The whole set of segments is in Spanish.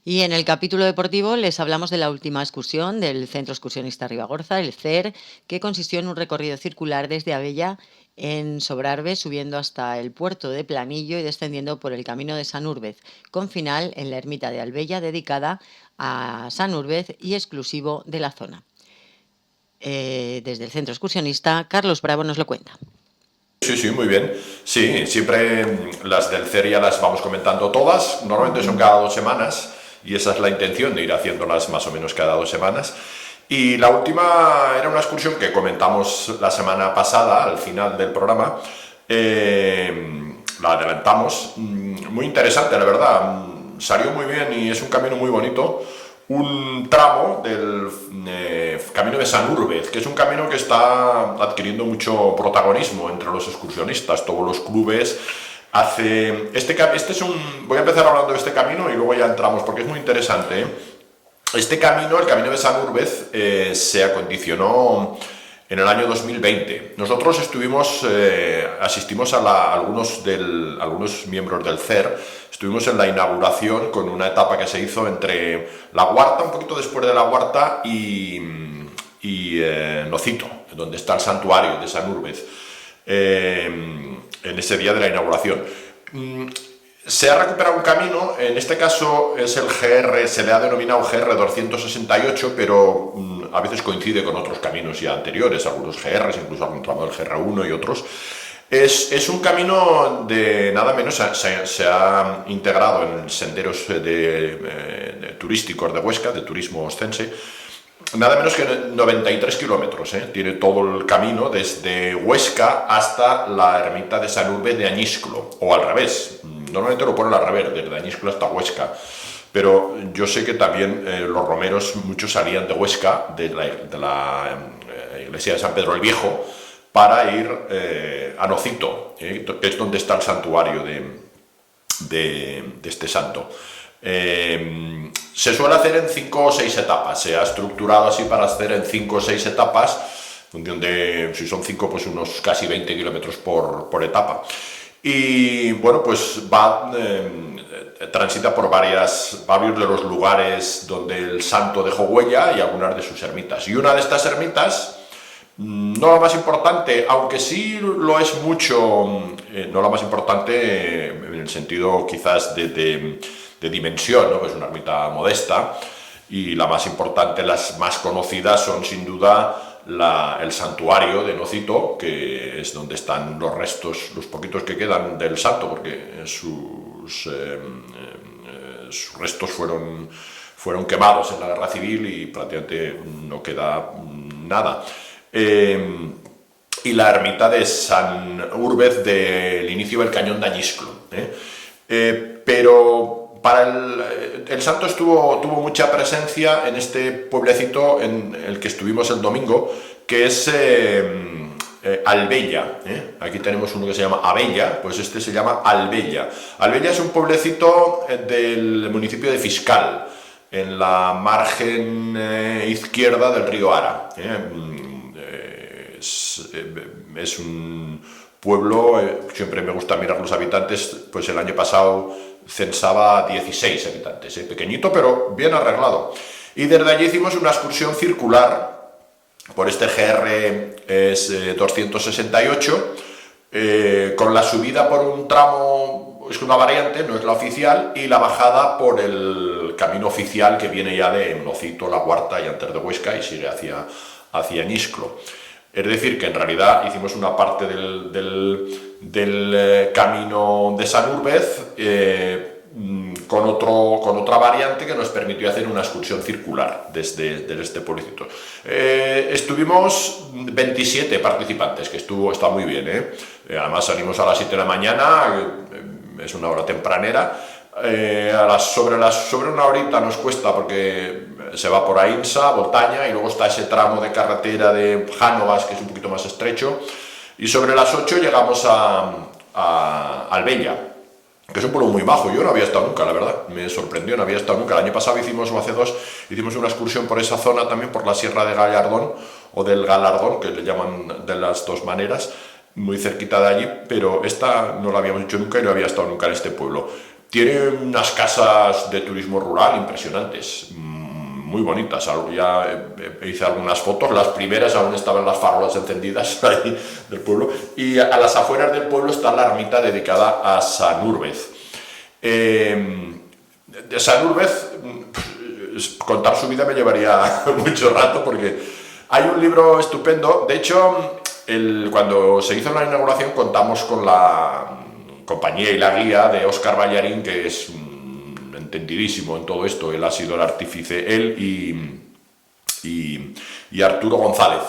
Y en el capítulo deportivo les hablamos de la última excursión del Centro Excursionista Ribagorza, el CER, que consistió en un recorrido circular desde Abella en Sobrarbe, subiendo hasta el puerto de Planillo y descendiendo por el camino de Sanúrbez, con final en la ermita de Albella, dedicada a Sanúrbez y exclusivo de la zona. Desde el Centro Excursionista, Carlos Bravo nos lo cuenta. Sí, sí, muy bien. Sí, siempre las del CER ya las vamos comentando todas. Normalmente son cada 2 semanas y esa es la intención de ir haciéndolas más o menos cada 2 semanas. Y la última era una excursión que comentamos la semana pasada, al final del programa. La adelantamos. Muy interesante, la verdad. Salió muy bien y es un camino muy bonito. Un tramo del camino de Sanúrbez, que es un camino que está adquiriendo mucho protagonismo entre los excursionistas, todos los clubes. Voy a empezar hablando de este camino y luego ya entramos, porque es muy interesante, ¿eh? Este camino, el camino de Sanúrbez, se acondicionó en el año 2020. Nosotros asistimos a algunos miembros del CER, estuvimos en la inauguración con una etapa que se hizo entre La Huarta, un poquito después de La Huarta, y Nocito, donde está el santuario de Sanúrbez, en ese día de la inauguración. Se ha recuperado un camino, en este caso es el GR, se le ha denominado GR 268, pero a veces coincide con otros caminos ya anteriores, algunos GRs, incluso algún tramo del GR1 y otros. Es un camino de nada menos, se ha integrado en senderos turísticos de Huesca, de turismo oscense, nada menos que 93 kilómetros, ¿eh? Tiene todo el camino desde Huesca hasta la ermita de Sanúrbez de Añisclo, o al revés. Normalmente lo ponen al revés, desde Añisclo hasta Huesca. Pero yo sé que también los romeros, muchos salían de Huesca, de la iglesia de San Pedro el Viejo, para ir a Nocito, que es donde está el santuario de este santo. Se suele hacer en 5 o 6 etapas, se ha estructurado así para hacer en 5 o 6 etapas, donde si son 5, pues unos casi 20 kilómetros por etapa. Y bueno, pues transita por varios de los lugares donde el santo dejó huella y algunas de sus ermitas. Y una de estas ermitas, no la más importante, aunque sí lo es mucho, no la más importante en el sentido quizás de dimensión, ¿no? Es una ermita modesta, y la más importante, las más conocidas son sin duda el santuario de Nocito, que es donde están los restos, los poquitos que quedan del santo, porque sus restos fueron quemados en la guerra civil y prácticamente no queda nada. Y la ermita de Sanúrbez del inicio del cañón de Añisclo, pero el santo tuvo mucha presencia en este pueblecito en el que estuvimos el domingo, que es Albella. Aquí tenemos uno que se llama Abella, pues este se llama Albella. Albella es un pueblecito del municipio de Fiscal, en la margen izquierda del río Ara. Es un pueblo, siempre me gusta mirar los habitantes, pues el año pasado censaba 16 habitantes, pequeñito pero bien arreglado. Y desde allí hicimos una excursión circular por este GR 268, con la subida por un tramo, es una variante, no es la oficial, y la bajada por el camino oficial que viene ya de Nocito, La Huarta y antes de Huesca y sigue hacia Añisclo. Es decir, que en realidad hicimos una parte del camino de Sanúrbez con otra variante que nos permitió hacer una excursión circular desde este pueblecito. Estuvimos 27 participantes, que está muy bien, además salimos a las 7 de la mañana, es una hora tempranera. Sobre una horita nos cuesta, porque se va por Aínsa, Boltaña, y luego está ese tramo de carretera de Jánovas, que es un poquito más estrecho, y sobre las 8 llegamos a Albella, que es un pueblo muy bajo. Yo no había estado nunca, la verdad, me sorprendió, no había estado nunca. El año pasado o hace 2, hicimos una excursión por esa zona también, por la Sierra de Gallardón, o del Galardón, que le llaman de las dos maneras, muy cerquita de allí, pero esta no la habíamos hecho nunca y no había estado nunca en este pueblo. Tiene unas casas de turismo rural impresionantes, muy bonitas. Ya hice algunas fotos, las primeras aún estaban las farolas encendidas ahí del pueblo, y a las afueras del pueblo está la ermita dedicada a San Úrbez. De San Úrbez, contar su vida me llevaría mucho rato, porque hay un libro estupendo. De hecho, cuando se hizo la inauguración contamos con la compañía y la guía de Óscar Ballarín, que es entendidísimo en todo esto. Él ha sido el artífice, él y Arturo González,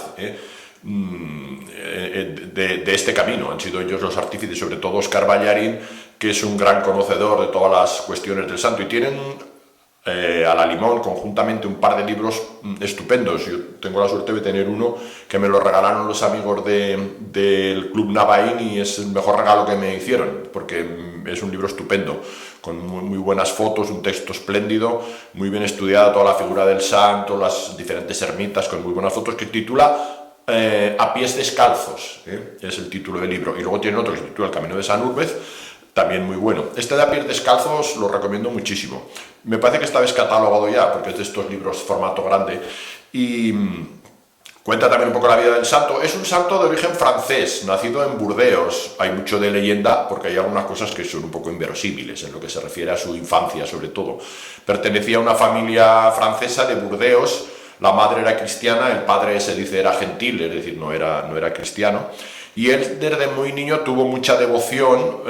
de este camino. Han sido ellos los artífices, sobre todo Óscar Ballarín, que es un gran conocedor de todas las cuestiones del santo, y tienen a la limón conjuntamente un par de libros estupendos. Yo tengo la suerte de tener uno que me lo regalaron los amigos del Club Navaín, y es el mejor regalo que me hicieron, porque es un libro estupendo, con muy buenas fotos, un texto espléndido, muy bien estudiada toda la figura del santo, las diferentes ermitas, con muy buenas fotos, que titula A pies descalzos, es el título del libro. Y luego tiene otro que se titula El camino de San Úrbez, también muy bueno. Este de A pies descalzos lo recomiendo muchísimo. Me parece que está descatalogado ya, porque es de estos libros formato grande, y cuenta también un poco la vida del santo. Es un santo de origen francés, nacido en Burdeos. Hay mucho de leyenda, porque hay algunas cosas que son un poco inverosímiles en lo que se refiere a su infancia, sobre todo. Pertenecía a una familia francesa de Burdeos. La madre era cristiana, el padre, se dice, era gentil, es decir, no era cristiano. Y él desde muy niño tuvo mucha devoción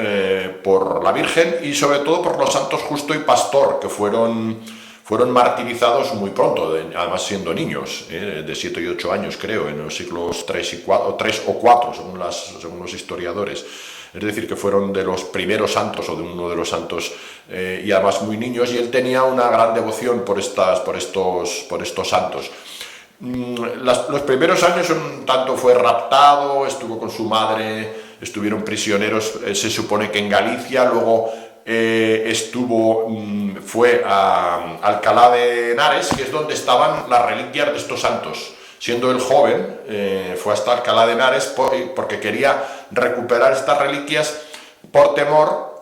por la Virgen, y sobre todo por los santos Justo y Pastor, que fueron martirizados muy pronto, además siendo niños, de 7 y 8 años, creo, en los siglos 3 o 4, según los historiadores. Es decir, que fueron de los primeros santos, o de uno de los santos, y además muy niños, y él tenía una gran devoción por estos santos. Los primeros años un tanto fue raptado, estuvo con su madre, estuvieron prisioneros, se supone que en Galicia. Luego fue a Alcalá de Henares, que es donde estaban las reliquias de estos santos. Siendo él joven, fue hasta Alcalá de Henares porque quería recuperar estas reliquias, por temor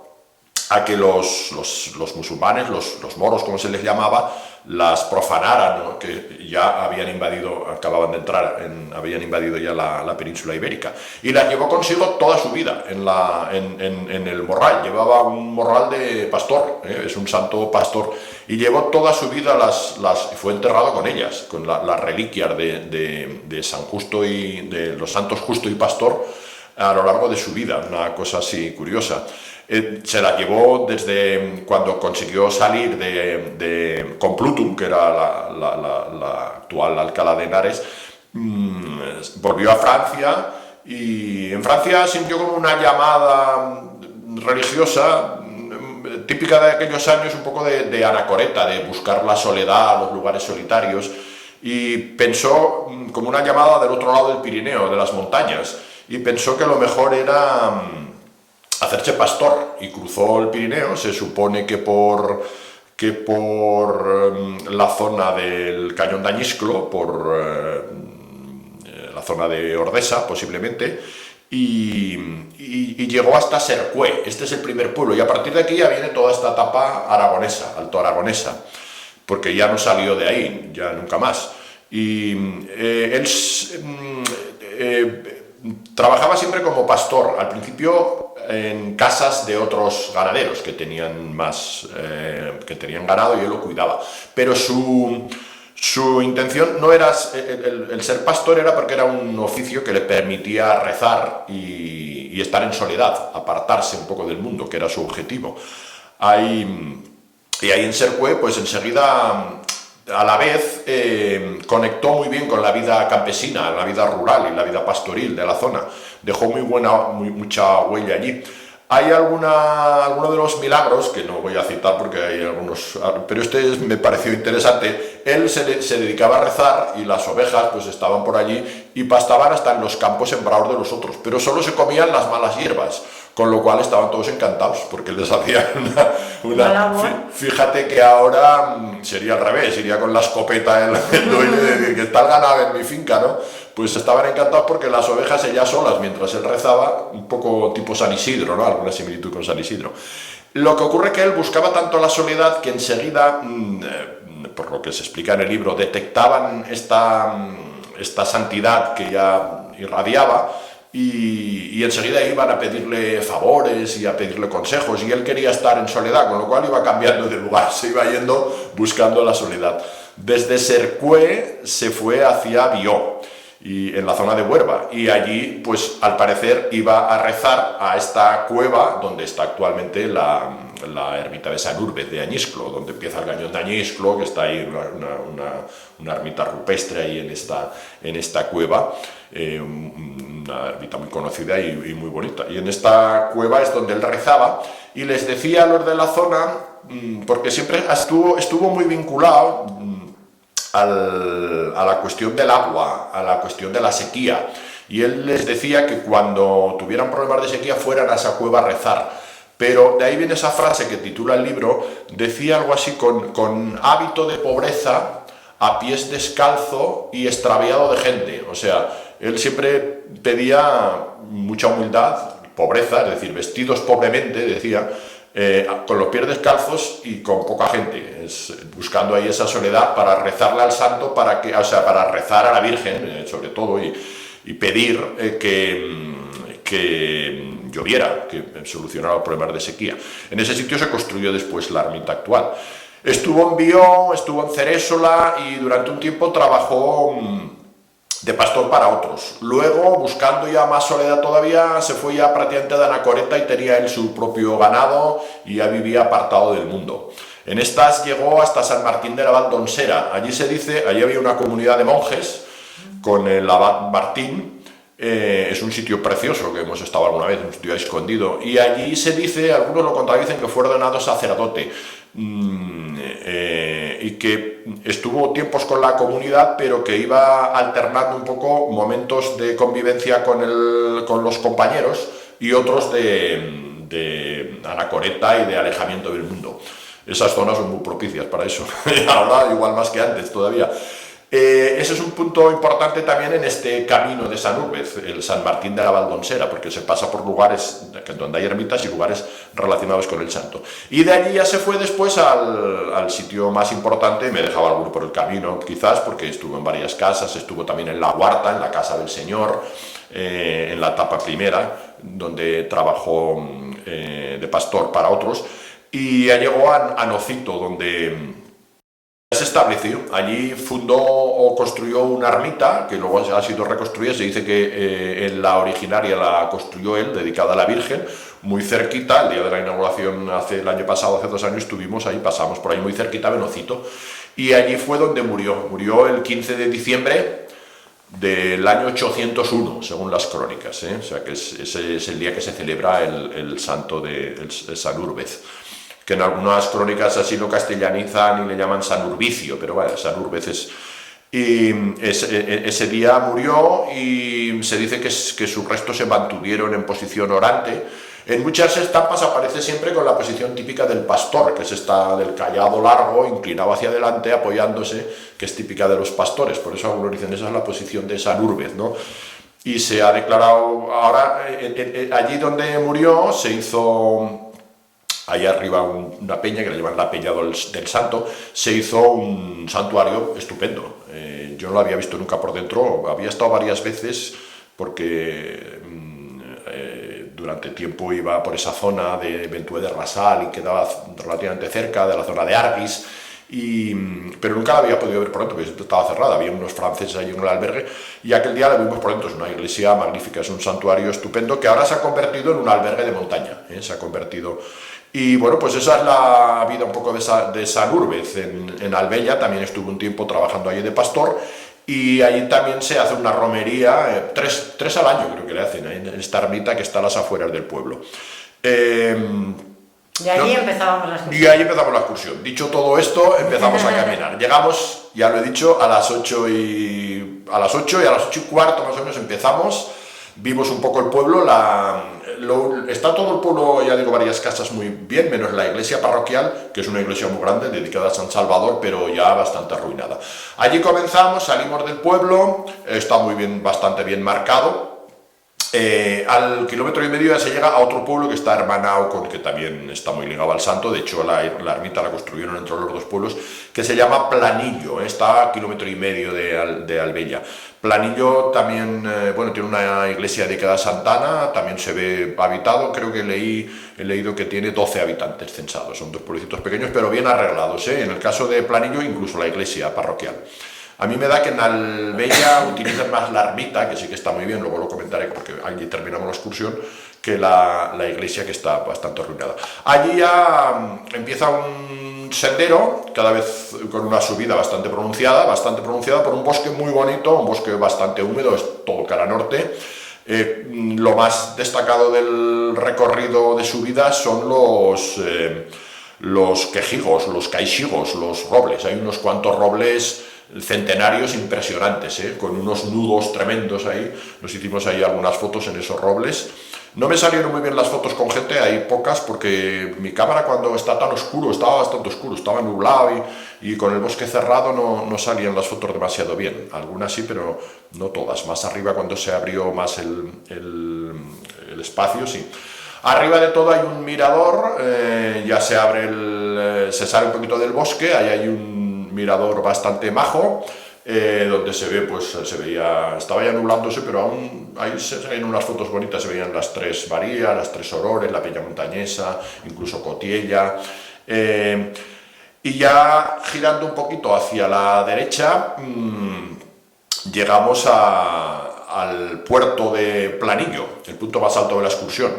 a que los musulmanes, los moros, como se les llamaba, las profanaran, ¿no? Que ya habían invadido ya la península ibérica, y las llevó consigo toda su vida en el morral. Llevaba un morral de pastor, es un santo pastor, y llevó toda su vida fue enterrado con ellas, con las reliquias de San Justo y de los santos Justo y Pastor a lo largo de su vida. Una cosa así curiosa. Se la llevó desde cuando consiguió salir de Complutum, que era la actual Alcalá de Henares. Volvió a Francia, y en Francia sintió como una llamada religiosa típica de aquellos años, un poco de anacoreta, de buscar la soledad, los lugares solitarios, y pensó como una llamada del otro lado del Pirineo, de las montañas, y pensó que lo mejor era hacerse pastor, y cruzó el Pirineo. Se supone que por la zona del Cañón de Añisclo, por la zona de Ordesa, posiblemente, y llegó hasta Sercué. Este es el primer pueblo, y a partir de aquí ya viene toda esta etapa aragonesa, alto aragonesa, porque ya no salió de ahí, ya nunca más. Y él trabajaba siempre como pastor, al principio en casas de otros ganaderos que tenían ganado, y él lo cuidaba. Pero su intención no era el ser pastor, era porque era un oficio que le permitía rezar y estar en soledad, apartarse un poco del mundo, que era su objetivo. Y ahí en Sercué, pues enseguida, a la vez, conectó muy bien con la vida campesina, la vida rural y la vida pastoril de la zona. Dejó mucha huella allí. Hay alguno de los milagros, que no voy a citar porque hay algunos, pero este me pareció interesante. Él se dedicaba a rezar, y las ovejas pues estaban por allí y pastaban hasta en los campos sembrados de los otros, pero solo se comían las malas hierbas, con lo cual estaban todos encantados, porque les hacían fíjate que ahora sería al revés, iría con la escopeta el dueño de decir que está el ganado en mi finca, ¿no? Pues estaban encantados porque las ovejas ellas solas, mientras él rezaba, un poco tipo San Isidro, ¿no? Alguna similitud con San Isidro. Lo que ocurre es que él buscaba tanto la soledad que enseguida, por lo que se explica en el libro, detectaban esta santidad que ya irradiaba y enseguida iban a pedirle favores y a pedirle consejos, y él quería estar en soledad, con lo cual iba cambiando de lugar, se iba yendo buscando la soledad. Desde Sercue se fue hacia Bió, y en la zona de Huerva, y allí pues al parecer iba a rezar a esta cueva donde está actualmente la ermita de San Urbez de Añisclo, donde empieza el cañón de Añisclo, que está ahí una ermita rupestre ahí en esta cueva, una ermita muy conocida y muy bonita, y en esta cueva es donde él rezaba y les decía a los de la zona, porque siempre estuvo muy vinculado a la cuestión del agua, a la cuestión de la sequía, y él les decía que cuando tuvieran problemas de sequía fueran a esa cueva a rezar. Pero de ahí viene esa frase que titula el libro, decía algo así: con hábito de pobreza, a pies descalzo y extraviado de gente. O sea, él siempre pedía mucha humildad, pobreza, es decir, vestidos pobremente, decía, con los pies descalzos y con poca gente, buscando ahí esa soledad para rezarle al santo, para rezar a la Virgen, sobre todo, y pedir que lloviera, que solucionara los problemas de sequía. En ese sitio se construyó después la ermita actual. Estuvo en Bió, estuvo en Cerésola y durante un tiempo trabajó de pastor para otros. Luego, buscando ya más soledad todavía, se fue ya prácticamente de Anacoreta y tenía él su propio ganado y ya vivía apartado del mundo. En estas llegó hasta San Martín de la Valdonsera. Allí se dice, allí había una comunidad de monjes con el abad Martín. Es un sitio precioso que hemos estado alguna vez, un sitio escondido, y allí se dice, algunos lo contradicen, que fue ordenado sacerdote, y que estuvo tiempos con la comunidad, pero que iba alternando un poco momentos de convivencia con los compañeros y otros de anacoreta y de alejamiento del mundo. Esas zonas son muy propicias para eso, ahora igual más que antes todavía. Ese es un punto importante también en este camino de San Urbez, el San Martín de la Valdonsera, porque se pasa por lugares donde hay ermitas y lugares relacionados con el santo. Y de allí ya se fue después al sitio más importante, me dejaba alguno por el camino quizás, porque estuvo en varias casas, estuvo también en La Huarta, en la casa del Señor, en la etapa primera, donde trabajó de pastor para otros, y ya llegó a Nocito, donde se estableció. Allí fundó o construyó una ermita que luego ha sido reconstruida. Se dice que en la originaria la construyó él, dedicada a la Virgen, muy cerquita. El día de la inauguración el año pasado, hace 2 años, estuvimos ahí, pasamos por ahí muy cerquita, Benocito, y allí fue donde murió el 15 de diciembre del año 801, según las crónicas, O sea que ese es el día que se celebra el santo de San Urbez, que en algunas crónicas así lo castellanizan y le llaman San Urbicio, pero bueno, San Urbez es. Y ese día murió, y se dice que sus restos se mantuvieron en posición orante. En muchas estampas aparece siempre con la posición típica del pastor, que es esta del cayado largo, inclinado hacia adelante, apoyándose, que es típica de los pastores. Por eso algunos dicen, esa es la posición de San Urbez, ¿no? Y se ha declarado, ahora, allí donde murió, se hizo, allá arriba, una peña que le llaman la Peña del Santo, se hizo un santuario estupendo. Yo no lo había visto nunca por dentro, había estado varias veces porque durante tiempo iba por esa zona de Ventué de Rasal y quedaba relativamente cerca de la zona de Arguis, pero nunca la había podido ver por dentro, porque estaba cerrada, había unos franceses allí en el albergue, y aquel día la vimos por dentro. Es una iglesia magnífica, es un santuario estupendo que ahora se ha convertido en un albergue de montaña, se ha convertido. Y bueno, pues esa es la vida un poco de San Urbez. En Albella también estuve un tiempo trabajando allí de pastor, y allí también se hace una romería, tres al año creo que le hacen, en esta ermita que está a las afueras del pueblo. Y allí empezábamos la excursión. Y ahí empezamos la excursión. Dicho todo esto, empezamos a caminar. Llegamos, ya lo he dicho, a las 8 y a las 8:15 más o menos empezamos. Vimos un poco el pueblo, está todo el pueblo, ya digo, varias casas muy bien, menos la iglesia parroquial, que es una iglesia muy grande, dedicada a San Salvador, pero ya bastante arruinada. Allí comenzamos, salimos del pueblo, está muy bien, bastante bien marcado. Al kilómetro y medio ya se llega a otro pueblo que está hermanado con, que también está muy ligado al santo. De hecho la ermita la construyeron entre los dos pueblos, que se llama Planillo, está a kilómetro y medio de Albella. Planillo también, bueno, tiene una iglesia dedicada a Santana, también se ve habitado. Creo que he leído que tiene 12 habitantes censados, son dos pueblecitos pequeños pero bien arreglados, ¿eh? En el caso de Planillo incluso la iglesia parroquial. A mí me da que en Albella utilizan más la ermita, que sí que está muy bien, luego lo comentaré porque allí terminamos la excursión, que la iglesia, que está bastante arruinada. Allí ya empieza un sendero, cada vez con una subida bastante pronunciada por un bosque muy bonito, un bosque bastante húmedo, es todo cara norte. Lo más destacado del recorrido de subida son los quejigos, los caixigos, los robles. Hay unos cuantos robles centenarios impresionantes, con unos nudos tremendos ahí. Nos hicimos ahí algunas fotos en esos robles. No me salieron muy bien las fotos con gente, hay pocas, porque mi cámara cuando está tan oscuro, estaba bastante oscuro, estaba nublado y con el bosque cerrado no salían las fotos demasiado bien. Algunas sí, pero no todas. Más arriba, cuando se abrió más el espacio, sí. Arriba de todo hay un mirador, ya se abre se sale un poquito del bosque, ahí hay un mirador bastante majo, donde se ve, pues se veía, estaba ya nublándose, pero aún ahí se ven unas fotos bonitas, se veían las tres Marías, las tres Aurores, la Peña Montañesa, incluso Cotiella. Y ya girando un poquito hacia la derecha, llegamos al puerto de Planillo, el punto más alto de la excursión.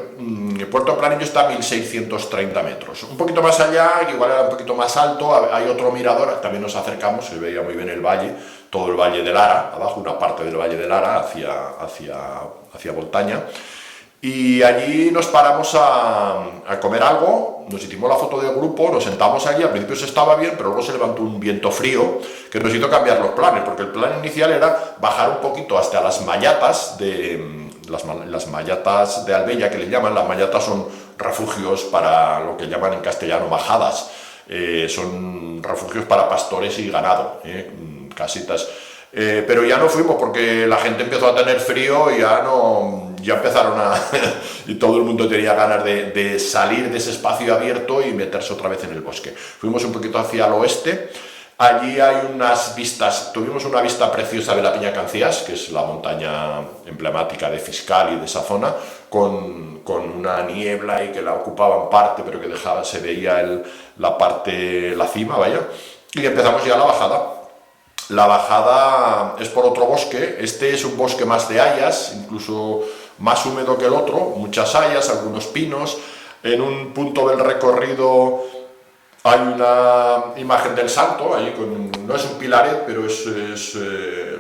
El puerto de Planillo está a 1630 metros. Un poquito más allá, que igual era un poquito más alto, hay otro mirador, también nos acercamos, se veía muy bien el valle, todo el valle de Lara, abajo una parte del valle de Lara hacia Voltaña. Y allí nos paramos a comer algo, nos hicimos la foto del grupo, nos sentamos allí, al principio se estaba bien, pero luego se levantó un viento frío que nos hizo cambiar los planes, porque el plan inicial era bajar un poquito hasta las mayatas las mayatas de Albella, que le llaman. Las mayatas son refugios para lo que llaman en castellano majadas, son refugios para pastores y ganado, casitas. Pero ya no fuimos porque la gente empezó a tener frío y ya empezaron y todo el mundo tenía ganas de salir de ese espacio abierto y meterse otra vez en el bosque. Fuimos un poquito hacia el oeste. Allí hay unas vistas, tuvimos una vista preciosa de la Peña Canciás, que es la montaña emblemática de Fiscal y de esa zona, con una niebla y que la ocupaba en parte, pero que se veía la cima, vaya. Y empezamos ya la bajada. La bajada es por otro bosque. Este es un bosque más de hayas, incluso más húmedo que el otro, muchas hayas, algunos pinos. En un punto del recorrido hay una imagen del santo, ahí no es un pilaret, pero es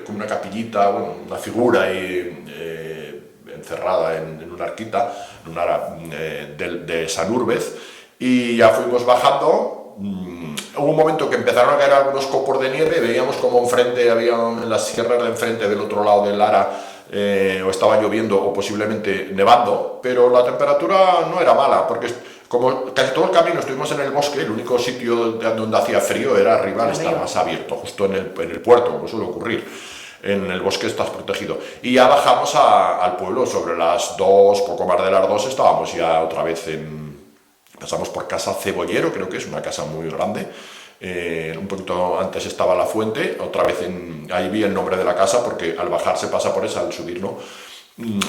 como una capillita, bueno, una figura ahí, encerrada en una arquita, de Sanúrbez. Y ya fuimos bajando. Hubo un momento que empezaron a caer algunos copos de nieve, veíamos como enfrente había, en las sierras de enfrente del otro lado de Lara, o estaba lloviendo o posiblemente nevando, pero la temperatura no era mala, porque como casi todo el camino estuvimos en el bosque, el único sitio donde hacía frío era arriba, al estar más abierto, justo en el puerto, como suele ocurrir. En el bosque estás protegido. Y ya bajamos al pueblo sobre las 2, poco más de las 2, estábamos ya otra vez pasamos por Casa Cebollero, creo que es una casa muy grande. Un poquito antes estaba la fuente, otra vez ahí vi el nombre de la casa, porque al bajar se pasa por esa, al subir no.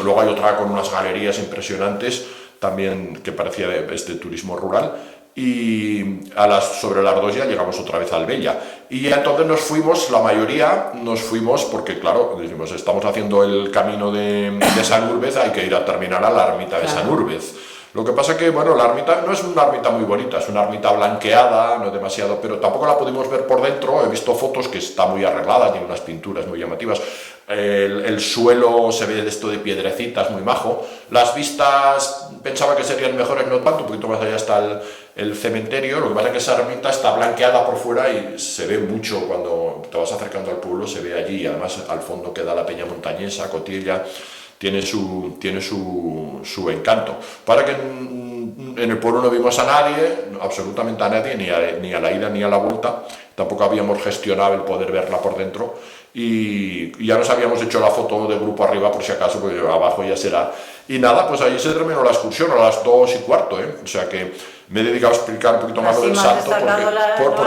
Luego hay otra con unas galerías impresionantes, también que parecía de turismo rural. Y sobre las 2 ya llegamos otra vez a Albella. Y ya entonces nos fuimos, la mayoría nos fuimos, porque claro, dijimos, estamos haciendo el camino de Sanúrbez, hay que ir a terminar a la ermita de Sanúrbez. Lo que pasa que, bueno, la ermita no es una ermita muy bonita, es una ermita blanqueada, no demasiado, pero tampoco la pudimos ver por dentro. He visto fotos que está muy arreglada, tiene unas pinturas muy llamativas. El suelo se ve de esto de piedrecitas, muy majo. Las vistas pensaba que serían mejores, no tanto, un poquito más allá está el cementerio. Lo que pasa es que esa ermita está blanqueada por fuera y se ve mucho cuando te vas acercando al pueblo, se ve allí. Además, al fondo queda la Peña Montañesa, Cotiella. Tiene su encanto. Para que en el pueblo no vimos a nadie, absolutamente a nadie, ni a la ida ni a la vuelta. Tampoco habíamos gestionado el poder verla por dentro. y ya nos habíamos hecho la foto de grupo arriba por si acaso, porque abajo ya será. Y nada, pues ahí se terminó la excursión a las 2:15, ¿eh? O sea que me he dedicado a explicar un poquito más lo Así del más salto, destacado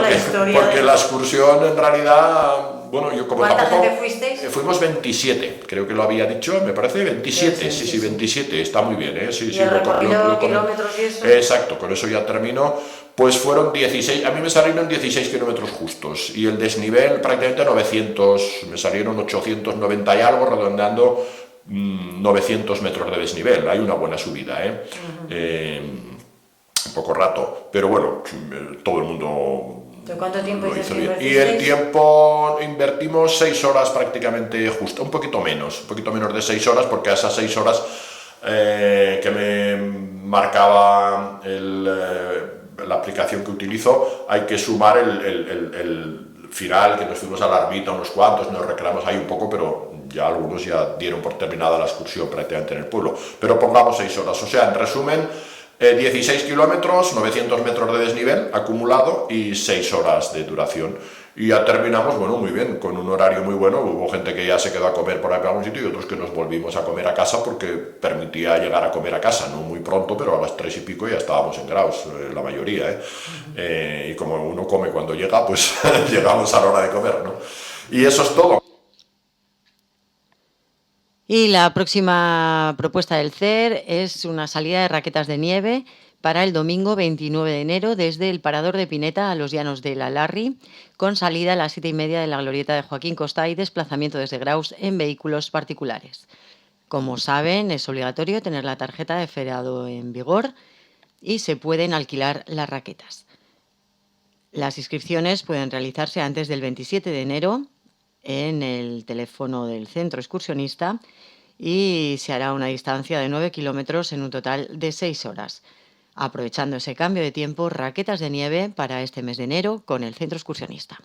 la historia porque de- la excursión en realidad, bueno, yo como ¿Cuánta tampoco... gente fuisteis? Fuimos 27, creo que lo había dicho, me parece 27, sí, 27, está muy bien, ¿eh? Sí, Y sí, el recorrido, comen- kilómetros y eso. Exacto, con eso ya terminó. Pues fueron 16, a mí me salieron 16 kilómetros justos y el desnivel prácticamente 900, me salieron 890 y algo, redondeando 900 metros de desnivel. Hay una buena subida, ¿eh? Un poco rato, pero bueno, todo el mundo ¿De cuánto tiempo lo dices hizo que bien. Y invertisteis? el tiempo invertimos 6 horas prácticamente justo, un poquito menos de 6 horas, porque a esas 6 horas que me marcaba la aplicación que utilizo, hay que sumar el final, que nos fuimos a la ermita unos cuantos, nos recreamos ahí un poco, pero ya algunos ya dieron por terminada la excursión prácticamente en el pueblo. Pero pongamos 6 horas, o sea, en resumen, 16 kilómetros, 900 metros de desnivel acumulado y 6 horas de duración. Y ya terminamos, bueno, muy bien, con un horario muy bueno. Hubo gente que ya se quedó a comer por ahí por algún sitio y otros que nos volvimos a comer a casa porque permitía llegar a comer a casa, no muy pronto, pero a las 3 y pico ya estábamos en Graus, la mayoría, ¿eh? Y como uno come cuando llega, pues llegamos a la hora de comer, ¿no? Y eso es todo. Y la próxima propuesta del CER es una salida de raquetas de nieve para el domingo 29 de enero desde el Parador de Pineta a los Llanos de la Larri, con salida a las 7:30 de la glorieta de Joaquín Costa y desplazamiento desde Graus en vehículos particulares. Como saben, es obligatorio tener la tarjeta de feriado en vigor y se pueden alquilar las raquetas. Las inscripciones pueden realizarse antes del 27 de enero en el teléfono del centro excursionista y se hará una distancia de 9 kilómetros en un total de 6 horas. Aprovechando ese cambio de tiempo, raquetas de nieve para este mes de enero con el centro excursionista.